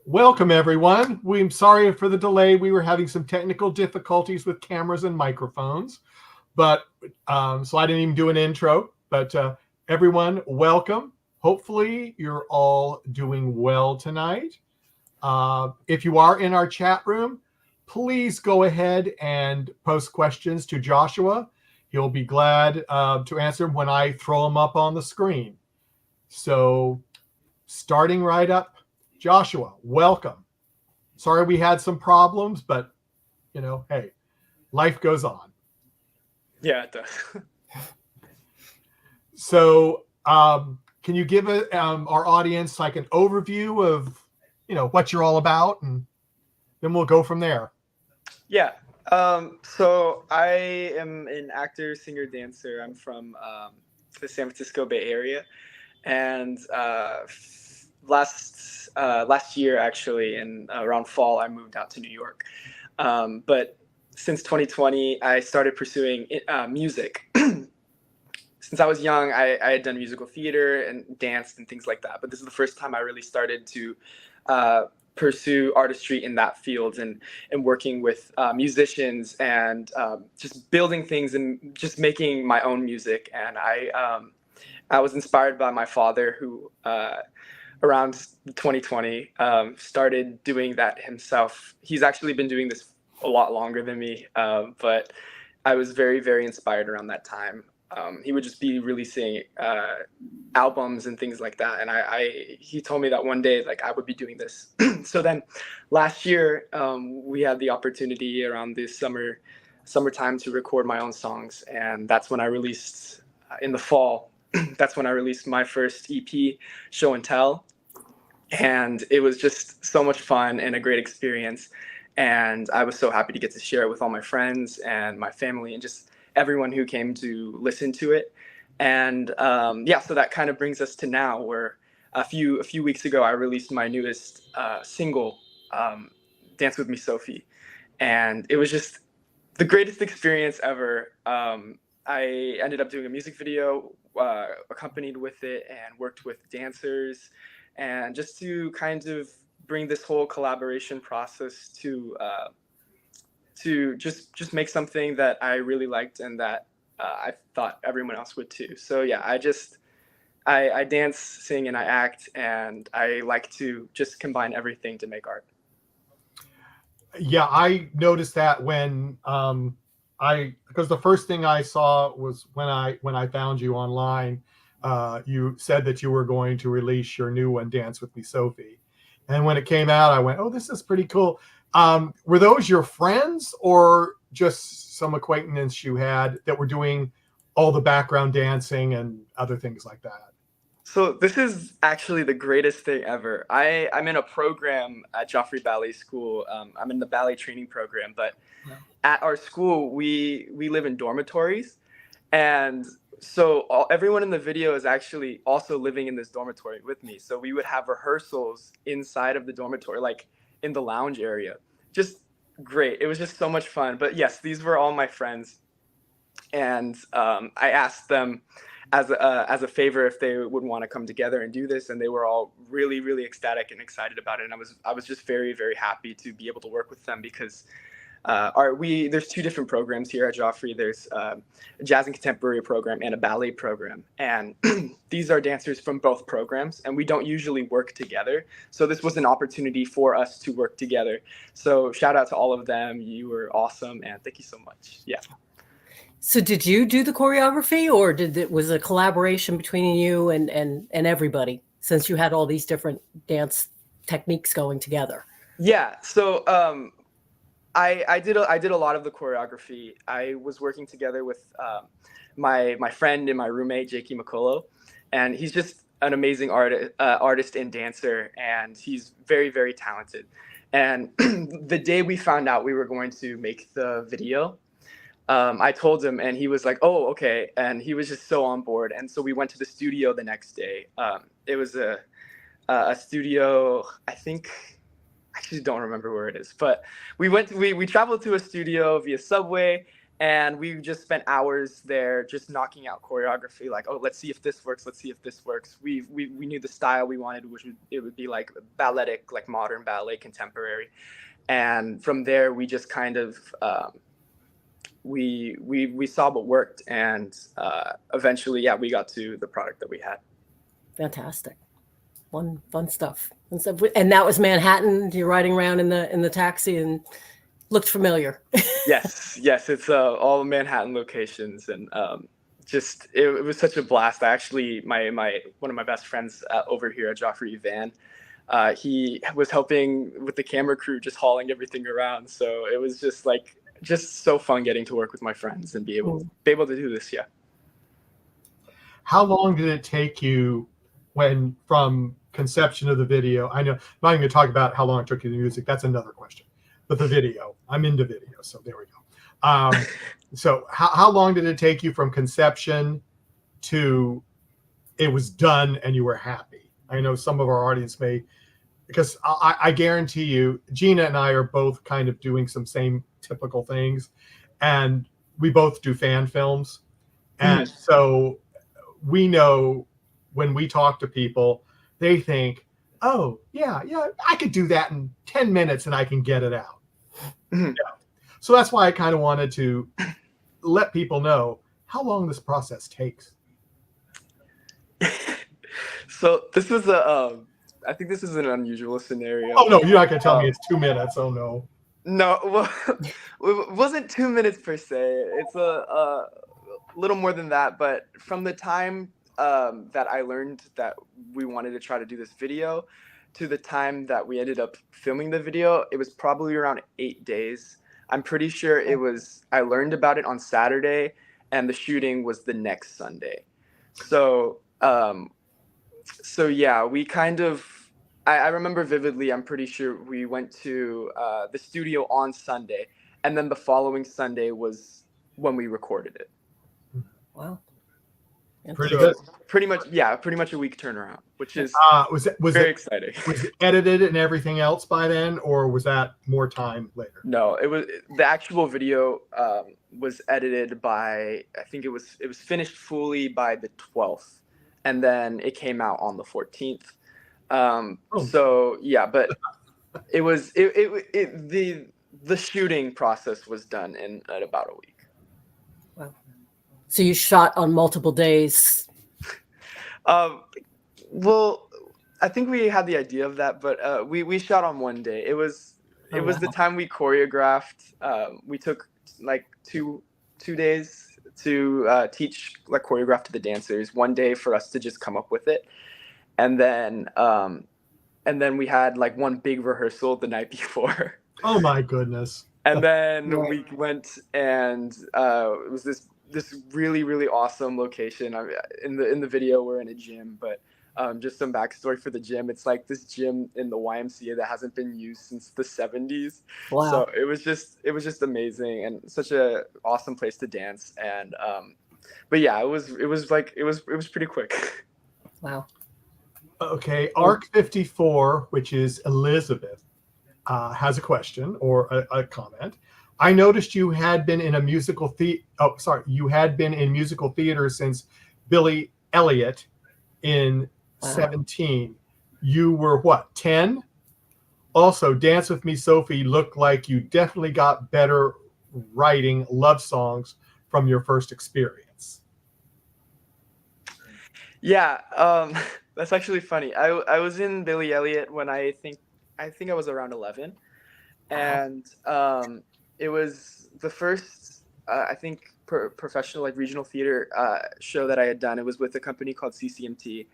Welcome, everyone. We're sorry for the delay. We were having some technical difficulties with cameras and microphones, but so I didn't even do an intro. But everyone, welcome. Hopefully, you're all doing well tonight. If you are in our chat room, please go ahead and post questions to Joshua. He'll be glad to answer them when I throw them up on the screen. So, starting right up. Joshua, welcome. Sorry we had some problems, but, hey, life goes on. Yeah, it does. So can you give our audience like an overview of, what you're all about, and then we'll go from there. Yeah. So I am an actor, singer, dancer. I'm from the San Francisco Bay Area. And last year, actually, in around fall, I moved out to New York. But since 2020, I started pursuing music. Since I was young, I had done musical theater and danced and things like that. But this is the first time I really started to pursue artistry in that field and working with musicians and just building things and just making my own music. And I was inspired by my father, who around 2020 started doing that himself. He's actually been doing this a lot longer than me, but I was very, very inspired around that time. He would just be releasing albums and things like that, and he told me that one day, like, I would be doing this. So then last year we had the opportunity around this summertime to record my own songs, and that's when I released in the fall. That's when I released my first EP, Show and Tell. And it was just so much fun and a great experience. And I was so happy to get to share it with all my friends and my family and just everyone who came to listen to it. And so that kind of brings us to now, where a few weeks ago, I released my newest single, Dance With Me, Sophie. And it was just the greatest experience ever. I ended up doing a music video accompanied with it and worked with dancers, and just to kind of bring this whole collaboration process to just make something that I really liked and that I thought everyone else would too. So yeah, I dance, sing, and I act, and I like to just combine everything to make art. Yeah, I noticed that when because the first thing I saw was when I found you online. You said that you were going to release your new one, Dance With Me, Sophie. And when it came out, I went, oh, this is pretty cool. Were those your friends or just some acquaintance you had that were doing all the background dancing and other things like that? So this is actually the greatest thing ever. I'm in a program at Joffrey Ballet School. I'm in the ballet training program, but at our school, we live in dormitories. And so everyone in the video is actually also living in this dormitory with me. So we would have rehearsals inside of the dormitory, like in the lounge area. Just great. It was just so much fun. But yes, these were all my friends. And I asked them as a favor if they would want to come together and do this. And they were all really, really ecstatic and excited about it. And I was just very, very happy to be able to work with them, because there's two different programs here at Joffrey. There's a jazz and contemporary program and a ballet program. And these are dancers from both programs, and we don't usually work together. So this was an opportunity for us to work together. So shout out to all of them. You were awesome, and thank you so much. Yeah. So did you do the choreography, or was it a collaboration between you and everybody, since you had all these different dance techniques going together? Yeah. So I did a lot of the choreography. I was working together with my friend and my roommate, Jakey McCooey, and he's just an amazing artist and dancer, and he's very, very talented. And the day we found out we were going to make the video, I told him, and he was like, oh, okay. And he was just so on board. And so we went to the studio the next day. It was a studio, I actually don't remember where it is, but we traveled to a studio via subway, And we just spent hours there just knocking out choreography, like, oh, let's see if this works, let's see if this works. We knew the style we wanted, which it would be like balletic, like modern ballet, contemporary. And from there we just kind of we saw what worked, and eventually, yeah, we got to the product that we had. Fantastic. Fun stuff. And that was Manhattan. You're riding around in the taxi and looked familiar. Yes, it's all Manhattan locations, and just it was such a blast. I actually, my one of my best friends over here at Joffrey Van, he was helping with the camera crew, just hauling everything around. So it was just so fun getting to work with my friends and be able to do this. Yeah. How long did it take you from conception of the video? I know I'm not even going to talk about how long it took you the music. That's another question. But the video, I'm into video, so there we go. So how long did it take you from conception to it was done and you were happy? I know some of our audience may, because I guarantee you, Gina and I are both kind of doing some same typical things, and we both do fan films. And so we know when we talk to people, they think, oh, yeah, I could do that in 10 minutes and I can get it out. Yeah. So that's why I kind of wanted to let people know how long this process takes. So this is I think this is an unusual scenario. Oh no, you're not gonna tell me it's 2 minutes. Oh no. No, well, it wasn't 2 minutes per se. It's a little more than that. But from the time that I learned that we wanted to try to do this video to the time that we ended up filming the video, it was probably around 8 days. I'm pretty sure I learned about it on Saturday and the shooting was the next Sunday. So yeah, we kind of, I remember vividly, I'm pretty sure we went to the studio on Sunday, and then the following Sunday was when we recorded it. Wow. Pretty good. Pretty much a week turnaround, which is was very exciting. Was it edited and everything else by then, or was that more time later? No, it was the actual video was edited by, I think it was finished fully by the 12th, and then it came out on the 14th. So yeah, but it was the shooting process was done in about a week. Wow. So you shot on multiple days? Well, I think we had the idea of that, but we shot on one day. It was the time we choreographed. We took like two days to teach, like, choreograph to the dancers. One day for us to just come up with it, and then we had like one big rehearsal the night before. Oh my goodness! And then we went, and it was this really, really awesome location. In the video, we're in a gym, but just some backstory for the gym. It's like this gym in the YMCA that hasn't been used since the 70s. Wow. So it was just amazing and such a awesome place to dance. And but yeah, it was pretty quick. Wow. Okay, ARC 54, which is Elizabeth, has a question or a comment. I noticed you had been in musical theater since Billy Elliot in 17. You were what, 10? Also, Dance With Me, Sophie looked like you definitely got better writing love songs from your first experience. Yeah, that's actually funny. I was in Billy Elliot when I think I was around 11, and it was the first I think professional, like, regional theater show that I had done. It was with a company called CCMT,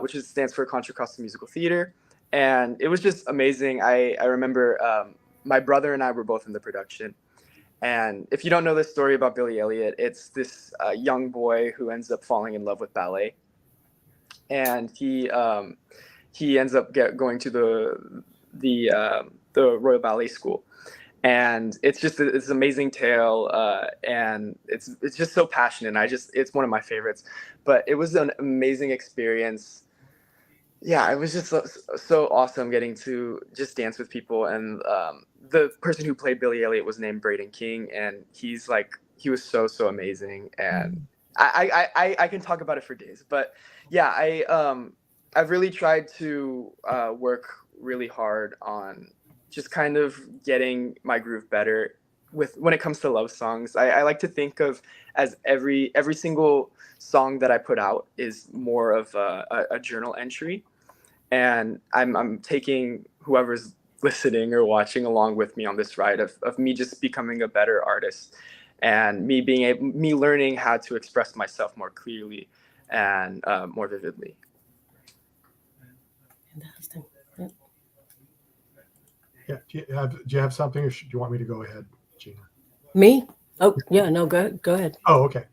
which stands for Contra Costa Musical Theater, and it was just amazing. I remember my brother and I were both in the production. And if you don't know the story about Billy Elliot, it's this young boy who ends up falling in love with ballet, and he ends up going to the Royal Ballet School, and it's just it's an amazing tale, and it's just so passionate. It's one of my favorites, but it was an amazing experience Yeah, it was just so awesome getting to just dance with people. And the person who played Billy Elliot was named Braden King, and he was so amazing. And I can talk about it for days. But yeah, I've really tried to work really hard on just kind of getting my groove better with when it comes to love songs. I like to think of as every single song that I put out is more of a journal entry, and I'm taking whoever's listening or watching along with me on this ride of me just becoming a better artist, and me learning how to express myself more clearly and more vividly. Fantastic. Yeah. Do you have something, or do you want me to go ahead, Gina? Me? Oh, yeah, no, go ahead. Oh, okay.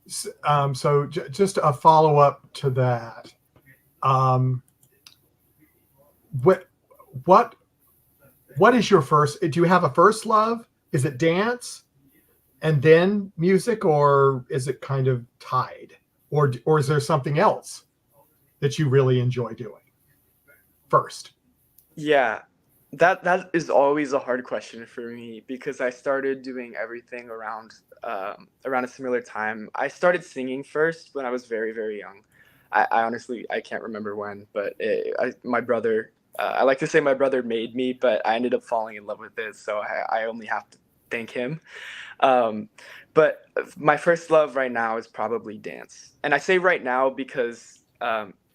So just a follow up to that. What is your first? Do you have a first love? Is it dance, and then music, or is it kind of tied, or is there something else that you really enjoy doing first? Yeah, that is always a hard question for me because I started doing everything around a similar time. I started singing first when I was very young. I honestly I can't remember when, but my brother. I like to say my brother made me, but I ended up falling in love with it, so I only have to thank him. Um, but my first love right now is probably dance, and I say right now because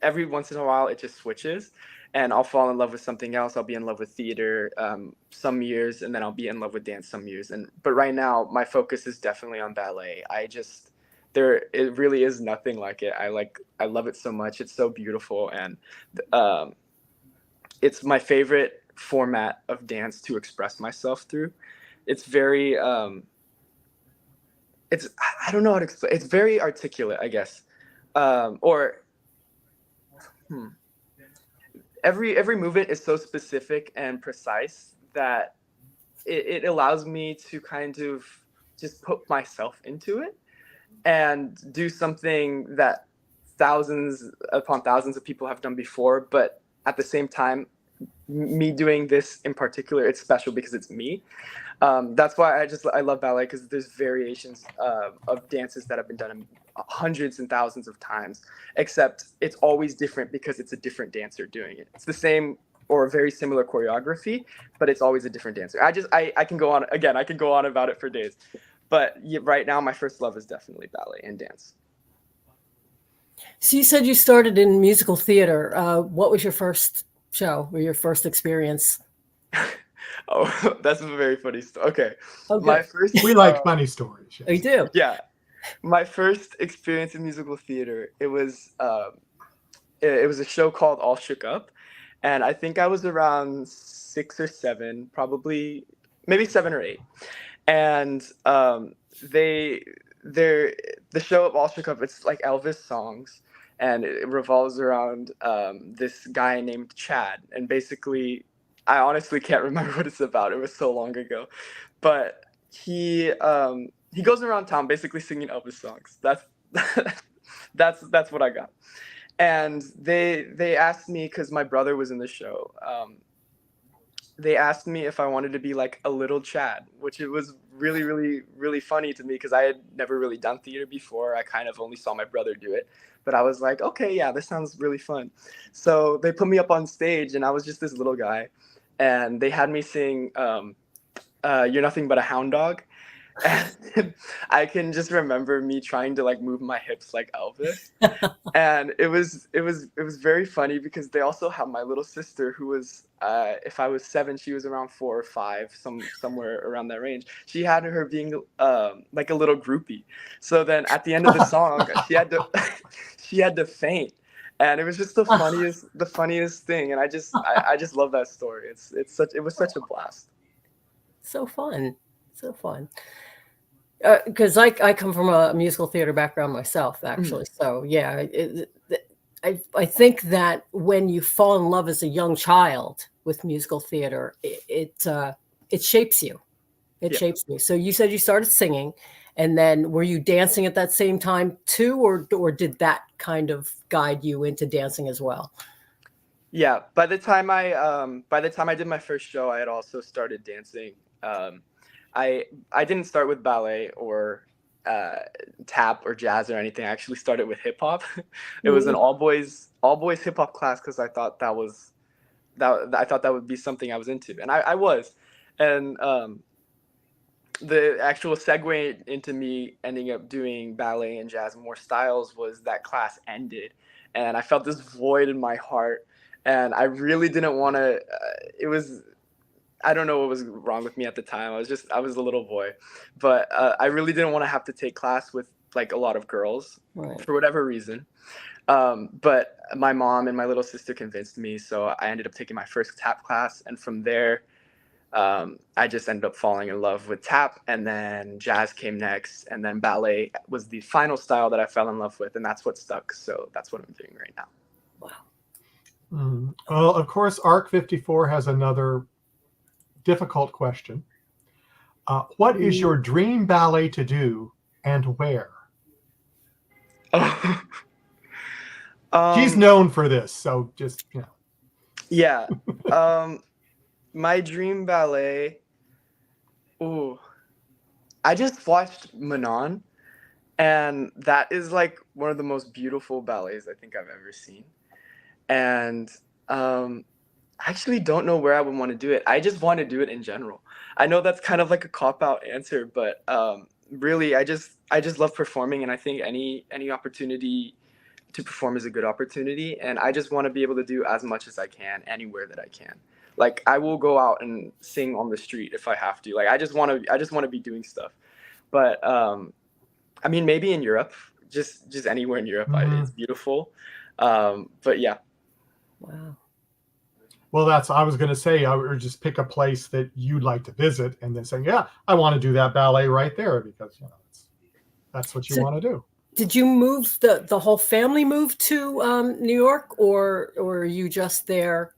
every once in a while it just switches, and I'll fall in love with something else. I'll be in love with theater some years, and then I'll be in love with dance some years. But right now, my focus is definitely on ballet. It really is nothing like it. I love it so much. It's so beautiful, and um, it's my favorite format of dance to express myself through. It's very it's I don't know how to explain. It's very articulate, I guess. Or every movement is so specific and precise that it allows me to kind of just put myself into it and do something that thousands upon thousands of people have done before, but at the same time, me doing this in particular, it's special because it's me. That's why I love ballet, because there's variations of dances that have been done hundreds and thousands of times, except it's always different because it's a different dancer doing it. It's the same or very similar choreography, but it's always a different dancer. I can go on again. I can go on about it for days, but right now my first love is definitely ballet and dance. So you said you started in musical theater. What was your first show or your first experience? Oh, that's a very funny story. Okay, Okay. my first. We like funny stories. Yes. You do. Yeah, my first experience in musical theater. It was a show called All Shook Up, and I think I was around 6 or 7, probably maybe 7 or 8, and the show of All Shook Up. It's like Elvis songs, and it revolves around this guy named Chad, and basically, I honestly can't remember what it's about. It was so long ago, but he goes around town basically singing Elvis songs. That's what I got. And they asked me, because my brother was in the show. They asked me if I wanted to be like a little Chad, which it was really funny to me because I had never really done theater before. I kind of only saw my brother do it, but I was like, okay, yeah, this sounds really fun. So they put me up on stage, and I was just this little guy, and they had me sing "You're Nothing But a Hound Dog." And I can just remember me trying to like move my hips like Elvis, and it was very funny because they also have my little sister who was if I was 7, she was around 4 or 5, somewhere around that range. She had her being like a little groupie. So then at the end of the song, she had to faint, and it was just the funniest thing. And I just love that story. It was such a blast. So fun. So fun. Because I come from a musical theater background myself, actually. So yeah, I think that when you fall in love as a young child with musical theater, it shapes you. It shapes you. So you said you started singing, And then were you dancing at that same time too, or did that kind of guide you into dancing as well? Yeah, by the time I did my first show, I had also started dancing. I didn't start with ballet or tap or jazz or anything. I actually started with hip hop. It was an all boys hip hop class because I thought that would be something I was into, and I was. And the actual segue into me ending up doing ballet and jazz and more styles was that class ended, and I felt this void in my heart, and I really didn't want to. It was, I don't know what was wrong with me at the time. I was a little boy, but I really didn't want to have to take class with like a lot of girls for whatever reason. But my mom and my little sister convinced me, so I ended up taking my first tap class, and from there, I just ended up falling in love with tap, and then jazz came next, and then ballet was the final style that I fell in love with, and that's what stuck. So that's what I'm doing right now. Wow. Well, of course, ARC 54 has another difficult question. What is your dream ballet to do, and where? She's known for this, so just, you know. Yeah. My dream ballet. Ooh, I just watched Manon, and that is like one of the most beautiful ballets I think I've ever seen. And I actually don't know where I would want to do it. I just want to do it in general. I know that's kind of like a cop-out answer, but really, I just love performing, and I think any opportunity to perform is a good opportunity, and I just want to be able to do as much as I can anywhere that I can. Like, I will go out and sing on the street if I have to. Like, I just want to be doing stuff. But I mean, maybe in Europe, just anywhere in Europe, it's beautiful. But yeah. Wow. Well, I was going to say, I would just pick a place that you'd like to visit and then say, yeah, I want to do that ballet right there, because, you know, that's what you want to do. Did you move, the whole family move to New York, or are you just there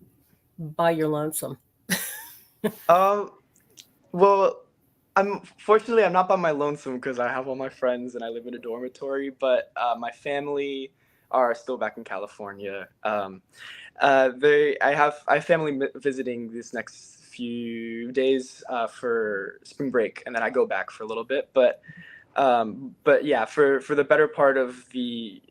by your lonesome? Well, fortunately I'm not by my lonesome because I have all my friends and I live in a dormitory, but my family are still back in California. I have family visiting this next few days for spring break, and then I go back for a little bit. But yeah, for the better part of the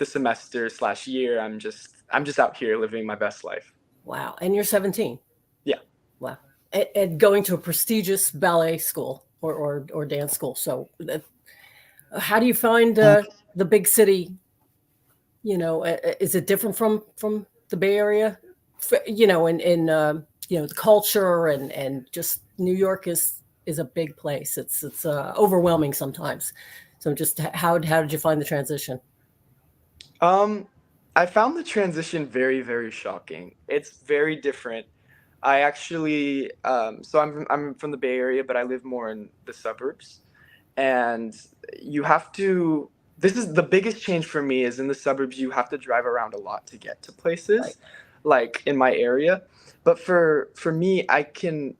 semester / year, I'm just out here living my best life. Wow. And you're 17. Yeah. Wow. And going to a prestigious ballet school or dance school. So how do you find the big city? You know, is it different from the Bay Area? You know, in you know, the culture and just New York is a big place. It's overwhelming sometimes. So just how did you find the transition? I found the transition very, very shocking. It's very different. I actually, so I'm from the Bay Area, but I live more in the suburbs, and you have to. This is the biggest change for me. Is in the suburbs, you have to drive around a lot to get to places, like in my area. But for me,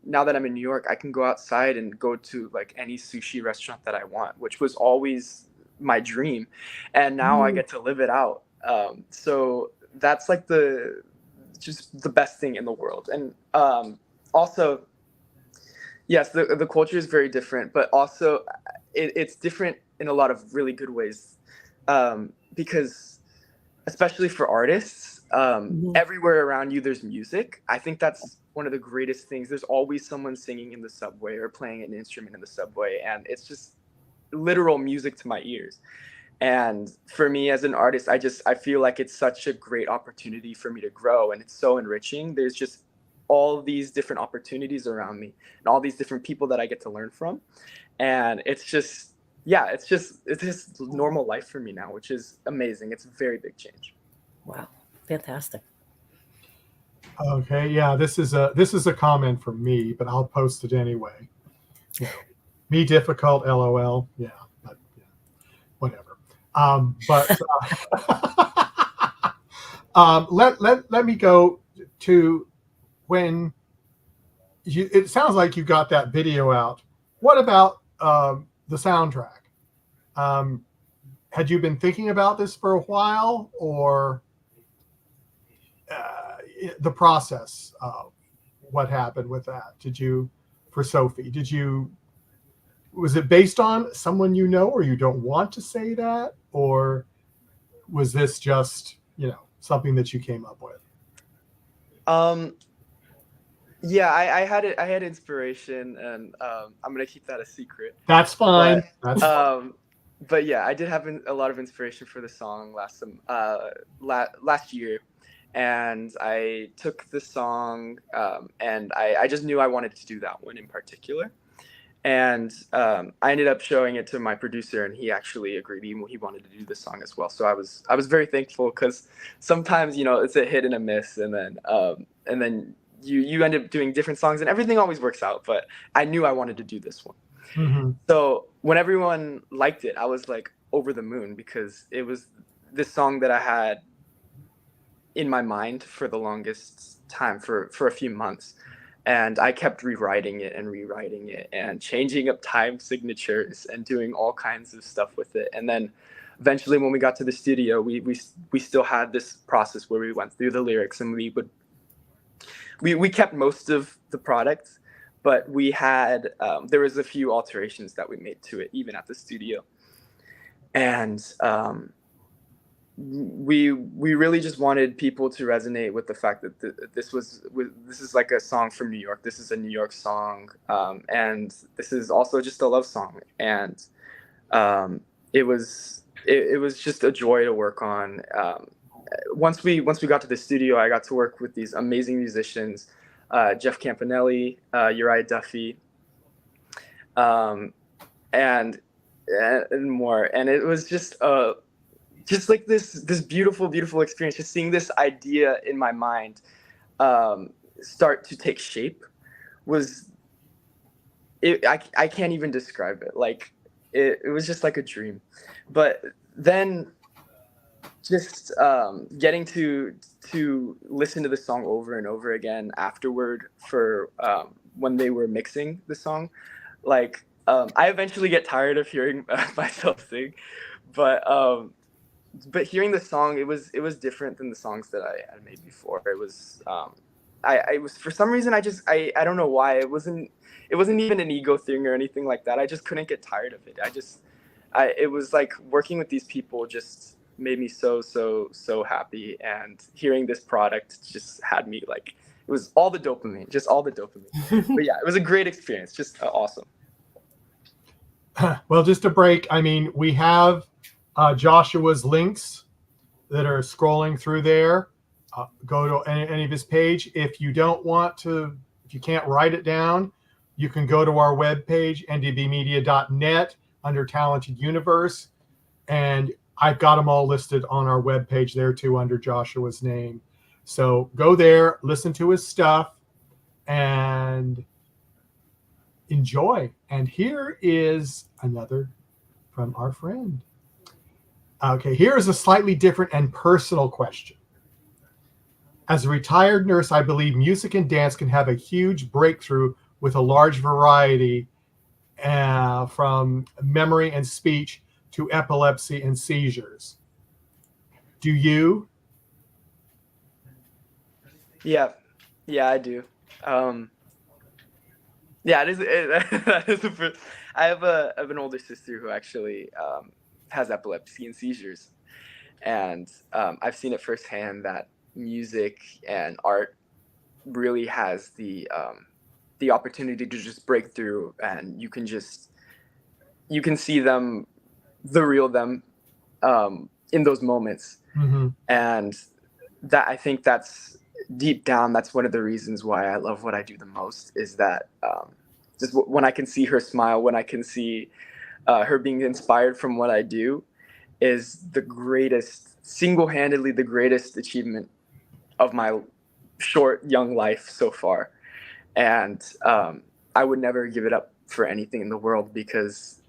now that I'm in New York, I can go outside and go to like any sushi restaurant that I want, which was always my dream, and now I get to live it out. So that's like just the best thing in the world. And also, yes, the culture is very different, but also it's different in a lot of really good ways, because especially for artists, everywhere around you there's music. I think that's one of the greatest things. There's always someone singing in the subway or playing an instrument in the subway, and it's just literal music to my ears. And for me as an artist, I feel like it's such a great opportunity for me to grow, and it's so enriching. There's just all these different opportunities around me and all these different people that I get to learn from. And it's just normal life for me now, which is amazing. It's a very big change. Wow. Fantastic. Okay, yeah, this is a comment from me, but I'll post it anyway. You know, me difficult, LOL. Yeah, but yeah, whatever. But let me go to when it sounds like you got that video out. What about the soundtrack. Had you been thinking about this for a while, or the process of what happened with that? For Sophie, was it based on someone you know, or you don't want to say that, or was this just, something that you came up with? Yeah, I had inspiration, and I'm gonna keep that a secret. That's fine. But yeah, I did have a lot of inspiration for the song last year, and I took the song, and I just knew I wanted to do that one in particular, and I ended up showing it to my producer, and he actually agreed. He wanted to do the song as well, so I was very thankful, because sometimes it's a hit and a miss, and then you end up doing different songs, and everything always works out. But I knew I wanted to do this one. Mm-hmm. So when everyone liked it, I was like over the moon, because it was this song that I had in my mind for the longest time, for a few months. And I kept rewriting it and changing up time signatures and doing all kinds of stuff with it. And then eventually, when we got to the studio, we still had this process where we went through the lyrics, and we kept most of the product, but we had there was a few alterations that we made to it even at the studio. And we really just wanted people to resonate with the fact that this is like a song from New York. This is a New York song, and this is also just a love song. And it was just a joy to work on. Once we got to the studio, I got to work with these amazing musicians, Jeff Campanelli, Uriah Duffy, and more. And it was just like this beautiful experience, just seeing this idea in my mind start to take shape. I can't even describe it. Like it was just like a dream. But then just getting to listen to the song over and over again afterward, for when they were mixing the song, like I eventually get tired of hearing myself sing, but hearing the song, it was different than the songs that I had made before. It was I was, for some reason, I don't know why, it wasn't even an ego thing or anything like that. I just couldn't get tired of it. It was like working with these people just made me so happy, and hearing this product just had me like, it was all the dopamine. But yeah, it was a great experience, just awesome. Well, just a break. I mean, we have Joshua's links that are scrolling through there. Go to any of his page. If you can't write it down, you can go to our webpage, ndbmedia.net, under Talented Universe, and I've got them all listed on our webpage there too, under Joshua's name. So go there, listen to his stuff, and enjoy. And here is another from our friend. Okay, here is a slightly different and personal question. As a retired nurse, I believe music and dance can have a huge breakthrough with a large variety, from memory and speech to epilepsy and seizures. Do you? Yeah, I do. Yeah, that is I have an older sister who actually has epilepsy and seizures, and I've seen it firsthand that music and art really has the opportunity to just break through, and you can see them, the real them, in those moments. Mm-hmm. And that, I think that's deep down, that's one of the reasons why I love what I do the most, is that just when I can see her smile, when I can see her being inspired from what I do, is single-handedly the greatest achievement of my short young life so far. And I would never give it up for anything in the world, because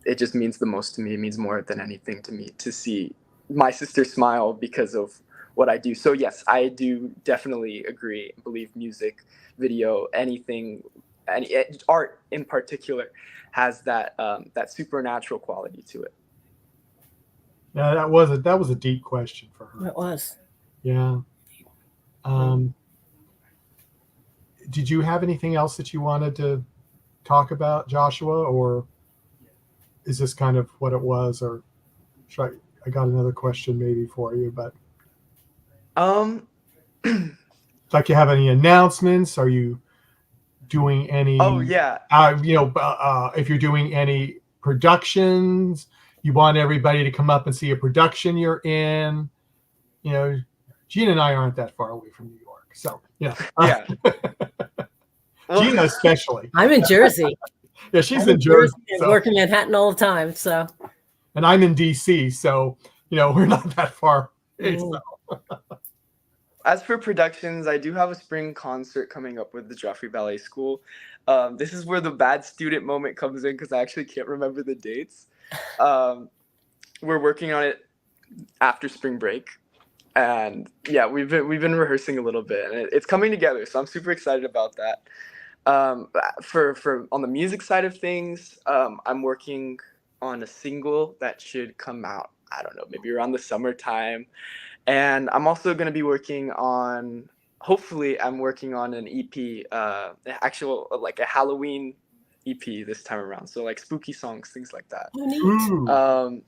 it just means the most to me. It means more than anything to me to see my sister smile because of what I do. So yes, I do definitely agree. I believe music, video, anything art in particular has that that supernatural quality to it. Yeah, that was a deep question for her. It was. Yeah. Did you have anything else that you wanted to talk about, Joshua, or is this kind of what it was? Or should I got another question maybe for you, but like, you have any announcements? Are you doing any? Oh yeah. If you're doing any productions, you want everybody to come up and see a production you're in. Gina and I aren't that far away from New York, so Yeah. Gina especially. I'm in Jersey. Yeah, she's in Jersey. And working in Manhattan all the time. So. And I'm in DC, so we're not that far away. So. As for productions, I do have a spring concert coming up with the Joffrey Ballet School. This is where the bad student moment comes in because I actually can't remember the dates. We're working on it after spring break, and yeah, we've been rehearsing a little bit, and it's coming together. So I'm super excited about that. For on the music side of things, I'm working on a single that should come out, I don't know, maybe around the summertime. And I'm also going to be working on, hopefully I'm working on an EP, actual, like a Halloween EP this time around. So like spooky songs, things like that.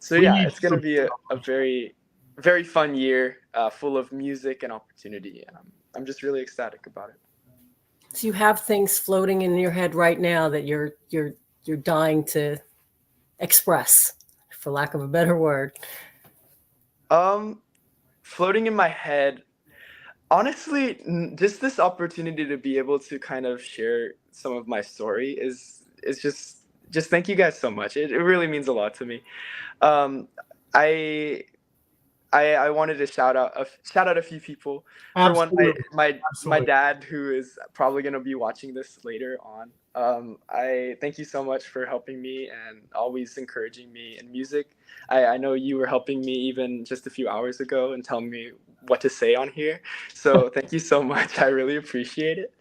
So yeah, it's going to be a very, very fun year, full of music and opportunity. And I'm just really ecstatic about it. So you have things floating in your head right now that you're dying to express, for lack of a better word. Floating in my head, honestly, just this opportunity to be able to kind of share some of my story is just thank you guys so much. It really means a lot to me. I wanted to shout out a few people. Absolutely. For one, my dad, who is probably going to be watching this later on. I thank you so much for helping me and always encouraging me in music. I know you were helping me even just a few hours ago and telling me what to say on here. So thank you so much. I really appreciate it.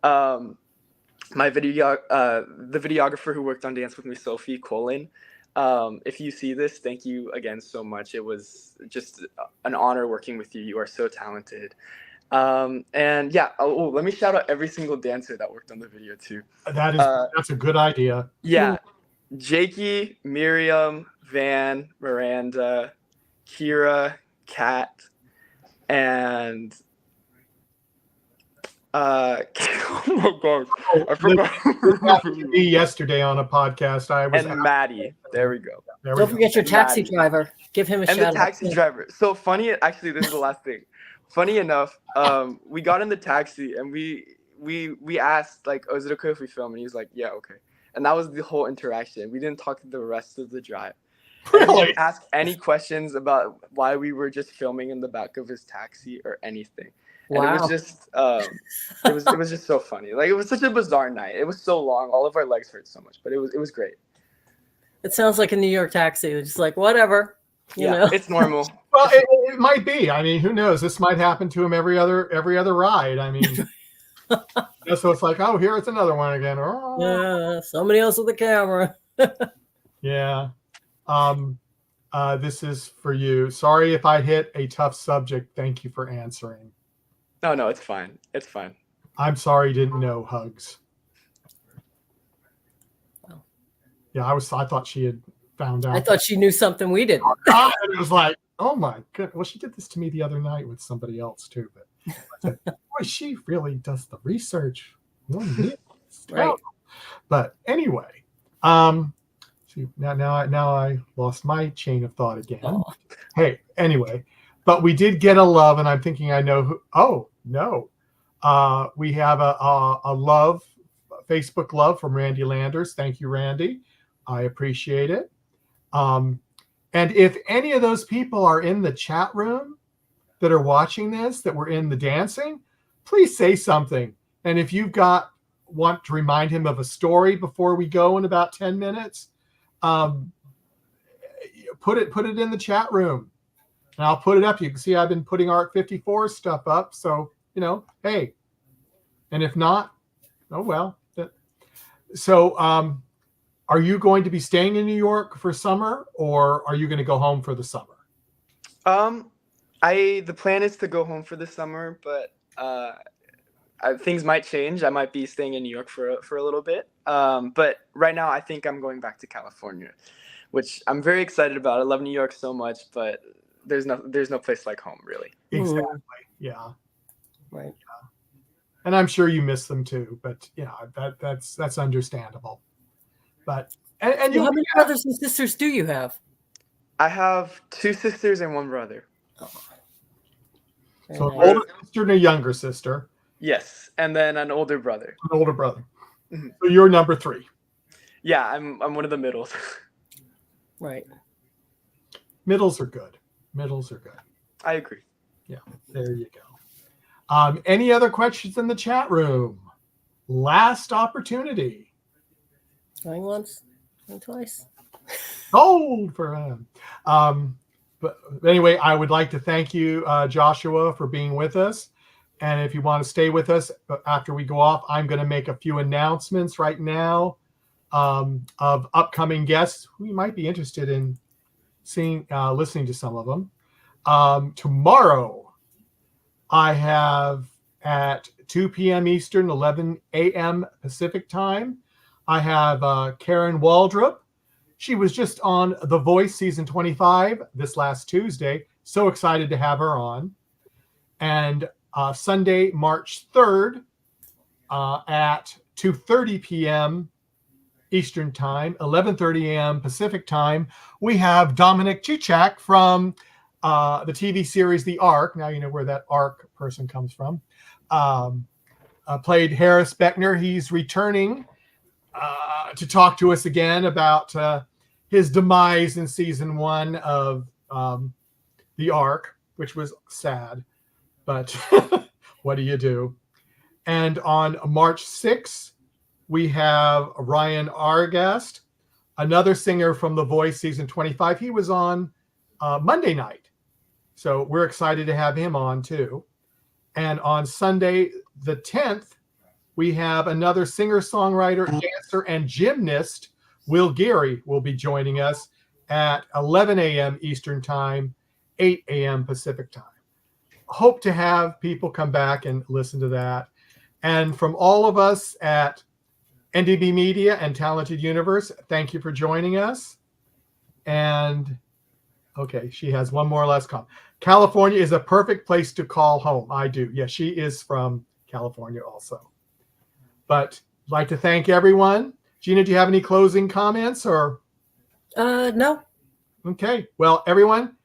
The videographer who worked on Dance With Me, Sophie Colin. If you see this, thank you again so much. It was just an honor working with you. You are so talented. And yeah, let me shout out every single dancer that worked on the video too. That's a good idea. Yeah. Jakey, Miriam, Van, Miranda, Kira, Kat, and oh my gosh, I forgot. This happened to me yesterday on a podcast. And Maddie. There we go. Don't forget your taxi driver. Give him a shout out. And the taxi driver. So funny, actually, this is the last thing. Funny enough, we got in the taxi and we asked, like, oh, is it okay if we film? And he was like, yeah, okay. And that was the whole interaction. We didn't talk the rest of the drive. Really? He didn't ask any questions about why we were just filming in the back of his taxi or anything. And wow. It was just it was just so funny. Like, it was such a bizarre night. It was so long. All of our legs hurt so much, but it was great. It sounds like a New York taxi. It's just like, whatever. You know? It's normal. Well, it might be. I mean, who knows? This might happen to him every other ride. I mean, so it's like, oh, here it's another one again. Oh. Yeah, somebody else with the camera. Yeah. This is for you. Sorry if I hit a tough subject. Thank you for answering. No, it's fine. It's fine. I'm sorry, didn't know. Hugs. Oh. Yeah, I thought she had found out. I thought she knew something we didn't. And it was like, oh my goodness. Well, she did this to me the other night with somebody else too. But I said, boy, she really does the research. Right. But anyway, see, now I lost my chain of thought again. Oh. Hey, anyway, but we did get a love, and I'm thinking I know who. Oh no, we have a love, Facebook love from Randy Landers. Thank you, Randy. I appreciate it. And if any of those people are in the chat room that are watching this, that were in the dancing, please say something. And if you've want to remind him of a story before we go in about 10 minutes, put it in the chat room, and I'll put it up. You can see I've been putting Art 54 stuff up. So, hey, and if not, oh well. So, are you going to be staying in New York for summer, or are you going to go home for the summer? The plan is to go home for the summer, but things might change. I might be staying in New York for a little bit. But right now, I think I'm going back to California, which I'm very excited about. I love New York so much, but there's no place like home, really. Exactly. Yeah. Right. Yeah. And I'm sure you miss them too, but yeah, that's understandable. But and So how many brothers and sisters do you have? I have 2 sisters and 1 brother. Oh. So an older sister and a younger sister. Yes, and then an older brother. An older brother. Mm-hmm. So you're number 3. Yeah, I'm one of the middles. Right. Middles are good. Middles are good. I agree. Yeah, there you go. Any other questions in the chat room? Last opportunity. Going once, going twice. Gold for him. But anyway, I would like to thank you, Joshua, for being with us. And if you want to stay with us after we go off, I'm going to make a few announcements right now of upcoming guests who you might be interested in seeing, listening to some of them. Tomorrow, I have at 2 p.m. Eastern, 11 a.m. Pacific time, I have Karen Waldrop. She was just on The Voice season 25 this last Tuesday. So excited to have her on. And Sunday, March 3rd at 2:30 p.m. Eastern Time, 11:30 a.m. Pacific Time, we have Dominic Chichak from the TV series The Ark. Now you know where that Ark person comes from. Played Harris Beckner. He's returning to talk to us again about his demise in season 1 of The Ark, which was sad, but what do you do? And on March 6th, we have Ryan Argast, another singer from The Voice season 25. He was on Monday night, so we're excited to have him on too. And on Sunday, the 10th, we have another singer-songwriter, dancer, and gymnast, Will Geary, will be joining us at 11 a.m. Eastern Time, 8 a.m. Pacific Time. Hope to have people come back and listen to that. And from all of us at NDB Media and Talented Universe, thank you for joining us. And, okay, she has one more last comment. California is a perfect place to call home. I do. Yes, she is from California also. But I'd like to thank everyone. Gina, do you have any closing comments or? No. Okay. Well, everyone,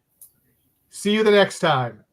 see you the next time.